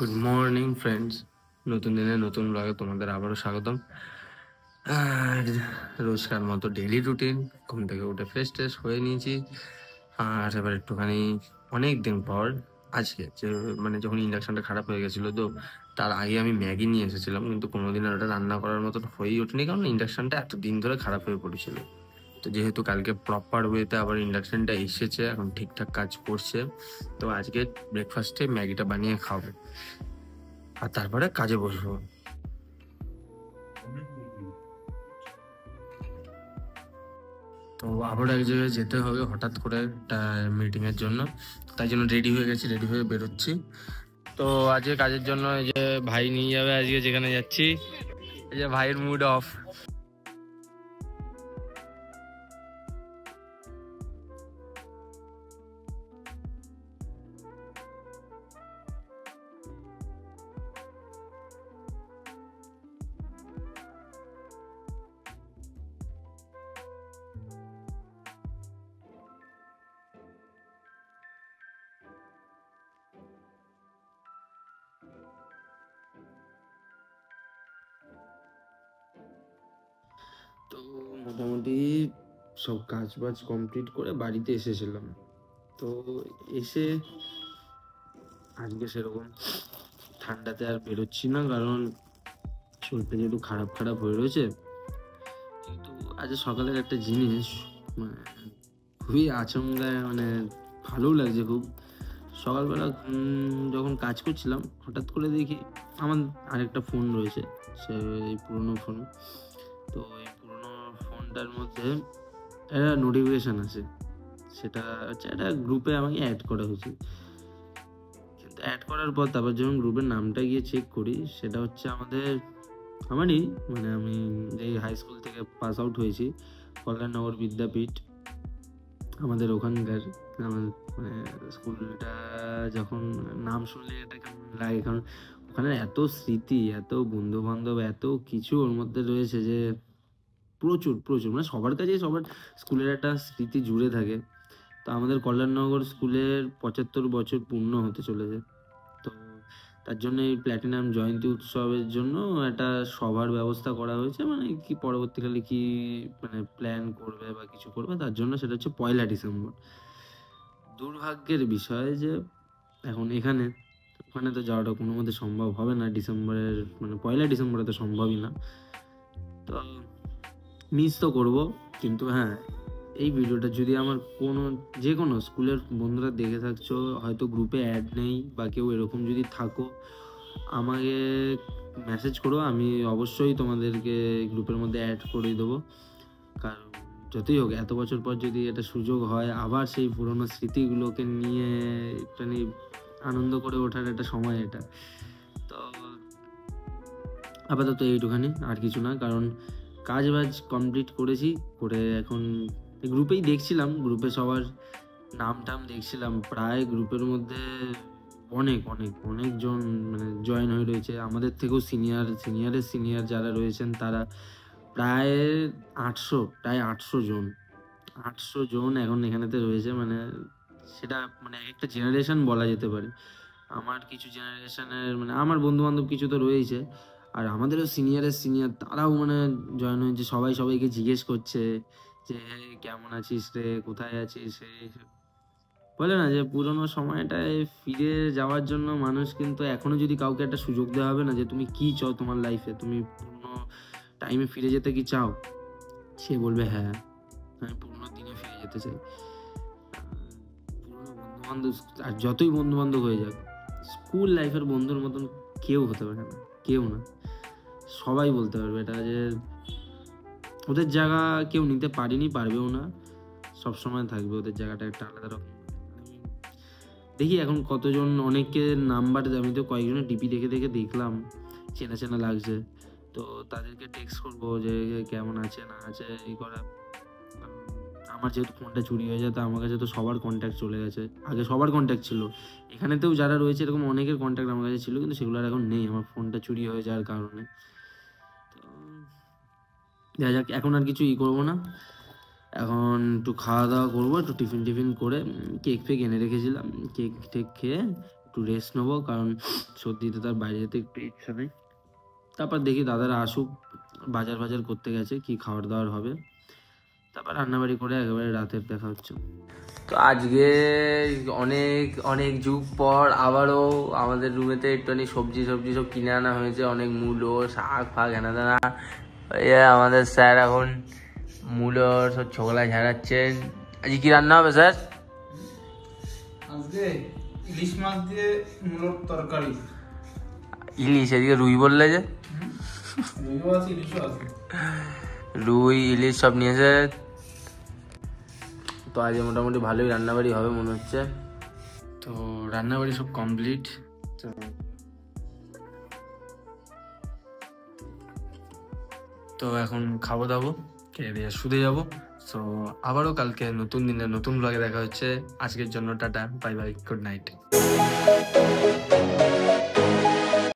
Good morning friends, নতুন দিনে নতুন ব্লগে তোমাদের আবারও স্বাগতম। আর রোজকার মতো ডেইলি রুটিন, ঘুম থেকে উঠে ফ্রেশ ট্রেশ হয়ে নিয়েছি। আর এবার একটুখানি অনেক দিন পর আজকে যে যখন ইন্ডাকশনটা খারাপ হয়ে গেছিলো, তো তার আগে আমি ম্যাগি নিয়ে এসেছিলাম, কিন্তু কোনোদিন আর ওটা রান্না করার মতন হয়েই ওঠেনি, কারণ ইন্ডাকশনটা এতদিন ধরে খারাপ হয়ে পড়েছিল। তো যেহেতু কালকে প্রপার ওয়েতে আবার ইন্ডাকশনটা এসেছে, এখন ঠিকঠাক কাজ করছে, তো আজকে ব্রেকফাস্টে ম্যাগিটা বানিয়ে খাবো আর তারপরে কাজে বসবো। তো আবার এক জায়গায় যেতে হবে হঠাৎ করে একটা মিটিং এর জন্য, তাই জন্য রেডি হয়ে গেছি, রেডি হয়ে বেরোচ্ছি। তো আজকে কাজের জন্য এই যে ভাই নিয়ে যাবে আজকে যেখানে যাচ্ছি। এই যে ভাইয়ের মুড অফ। তো মোটামুটি সব কাজ বাজ কমপ্লিট করে বাড়িতে এসেছিলাম। তো এসে আজকে সেরকম ঠান্ডাতে আর বেরোচ্ছি না, কারণ শরীরটা যেহেতু খারাপ খারাপ হয়ে রয়েছে। কিন্তু আজ সকালের একটা জিনিস মানে খুবই আচমকায়, ভালোও লাগছে খুব। সকালবেলা যখন কাজ করছিলাম, হঠাৎ করে দেখি আমার আরেকটা ফোন রয়েছে, সে এই পুরনো ফোন। তো এই পুরনো ফোনটার মধ্যে একটা নোটিফিকেশান আছে, সেটা হচ্ছে একটা গ্রুপে আমাকে অ্যাড করা হয়েছে। কিন্তু অ্যাড করার পর তারপর যখন গ্রুপের নামটা গিয়ে চেক করি, সেটা হচ্ছে আমারই আমি যেই হাই স্কুল থেকে পাস আউট হয়েছি, কল্যাণনগর বিদ্যাপীঠ, আমাদের ওখানকার। স্কুলটা যখন নাম শুনলে এটা কেমন লাগে, কারণ ওখানে এত স্মৃতি, এত বন্ধু বান্ধব, এত কিছু ওর মধ্যে রয়েছে যে প্রচুর প্রচুর সবার কাছেই সবার স্কুলের একটা স্মৃতি জুড়ে থাকে। তো আমাদের কল্যাণনগর স্কুলের 75 বছর পূর্ণ হতে চলেছে। তো তার জন্য এই প্ল্যাটিনাম জয়ন্তী উৎসবের জন্য একটা সভার ব্যবস্থা করা হয়েছে, কি পরবর্তীকালে কি প্ল্যান করবে বা কিছু করবে, তার জন্য সেটা হচ্ছে 1 ডিসেম্বর। দুর্ভাগ্যের বিষয় যে এখন ওখানে তো যাওয়াটা কোনো মতে সম্ভব হবে না। ডিসেম্বরের 1 ডিসেম্বরে তো সম্ভবই না। তো মিস তো করবো, কিন্তু হ্যাঁ, এই ভিডিওটা যদি আমার যে কোনো স্কুলের বন্ধুরা দেখে থাকছো, হয়তো গ্রুপে অ্যাড নেই বা কেউ এরকম যদি থাকো, আমাকে মেসেজ করো, আমি অবশ্যই তোমাদেরকে গ্রুপের মধ্যে অ্যাড করে দেবো। কারণ যতই হোক, এত বছর পর যদি এটা সুযোগ হয়, আবার সেই পুরোনো স্মৃতিগুলোকে নিয়ে একটুখানি আনন্দ করে ওঠার একটা সময় এটা। তো আপাতত এইটুখানি, আর কিছু না, কারণ কাজ বাজ কমপ্লিট করেছি। করে এখন গ্রুপেই দেখছিলাম, গ্রুপে সবার নাম টাম দেখছিলাম, প্রায় গ্রুপের মধ্যে অনেকজন জয়েন হয়ে রয়েছে। আমাদের থেকেও সিনিয়র যারা রয়েছেন, তারা প্রায় 800 জন 800 জন এখন এখানেতে রয়েছে। সেটা একটা জেনারেশন বলা যেতে পারে। আমার কিছু জেনারেশনের আমার বন্ধু বান্ধব কিছু তো রয়েছে, আর আমাদেরও সিনিয়র তারাও জয়েন হয়েছে। সবাই সবাইকে জিজ্ঞেস করছে যে কেমন আছিস রে, কোথায় আছিস রে। বলে না যে পুরোনো সময়টায় ফিরে যাওয়ার জন্য মানুষ কিন্তু এখনো যদি কাউকে একটা সুযোগ দেওয়া হবে না, যে তুমি কি চাও তোমার লাইফে, তুমি পুরোনো টাইমে ফিরে যেতে কি চাও, সে বলবে হ্যাঁ, আমি পুরোনো দিনে ফিরে যেতে চাই। পুরোনো বন্ধুবান্ধব আর যতই বন্ধুবান্ধব হয়ে যাক, স্কুল লাইফের বন্ধুর মতন কেউ হতে পারে না, কেউ না। সবাই বলতে পারবে এটা, যে ওদের জায়গা কেউ নিতে পারেনি, পারবেও না, সবসময় থাকবে ওদের জায়গাটা একটা আলাদা রকম। দেখি এখন কতজন, অনেকের নাম্বার আমি তো কয়েকজনের ডিপি দেখে দেখলাম, চেনা চেনা লাগছে। তো তাদেরকে টেক্সট করবো যে কেমন আছে না আছে এই করা। আমার যেহেতু ফোনটা চুরি হয়ে যায়, তো আমার কাছে তো সবার কন্ট্যাক্ট চলে গেছে। আগে সবার কন্ট্যাক্ট ছিল, এখানেতেও যারা রয়েছে এরকম অনেকের কন্ট্যাক্ট আমার কাছে ছিল, কিন্তু সেগুলো আর এখন নেই আমার ফোনটা চুরি হয়ে যাওয়ার কারণে। তো দেখা যাক, এখন আর কিছু করবো না, এখন একটু খাওয়া দাওয়া করবো, একটু টিফিন করে কেক ফেক এনে রেখেছিলাম, কেক টেক খেয়ে একটু রেস্ট নেবো, কারণ সত্যিতে তার বাইরে যেতে একটু ইচ্ছা নেই। তারপর দেখি দাদারা আসুক, বাজার বাজার করতে গেছে, কি খাবার দাবার হবে, তারপর রান্নাবাড়ি করে একেবারে রাতের দেখা হচ্ছে। তো আজকে অনেক অনেক যুগ পর আবারও আমাদের রুমেতে একটুখানি সবজি সব কিনে আনা হয়েছে, অনেক মূলো, শাক ফাক হেনা তেনা। আমাদের স্যার এখন মূলোর সব ছোকলা ঝাড়াচ্ছেন। আজকে কি রান্না হবে স্যার? আজকে ইলিশ মাছ দিয়ে মূলোর তরকারি। ইলিশ? এদিকে রুই বললে যে? রুইও আছে, ইলিশও আছে। রুই ইলিশ সব নিয়েছে। তো আজকে মোটামুটি ভালোই রান্নাবাড়ি হবে মনে হচ্ছে। তো রান্নাবাড়ি সব কমপ্লিট। তো এখন খাবো দাবো, খেয়ে দিয়ে শুতে যাবো। সো আবারও কালকে নতুন দিনে নতুন ব্লগে দেখা হচ্ছে। আজকের জন্য tata, bye bye, good night.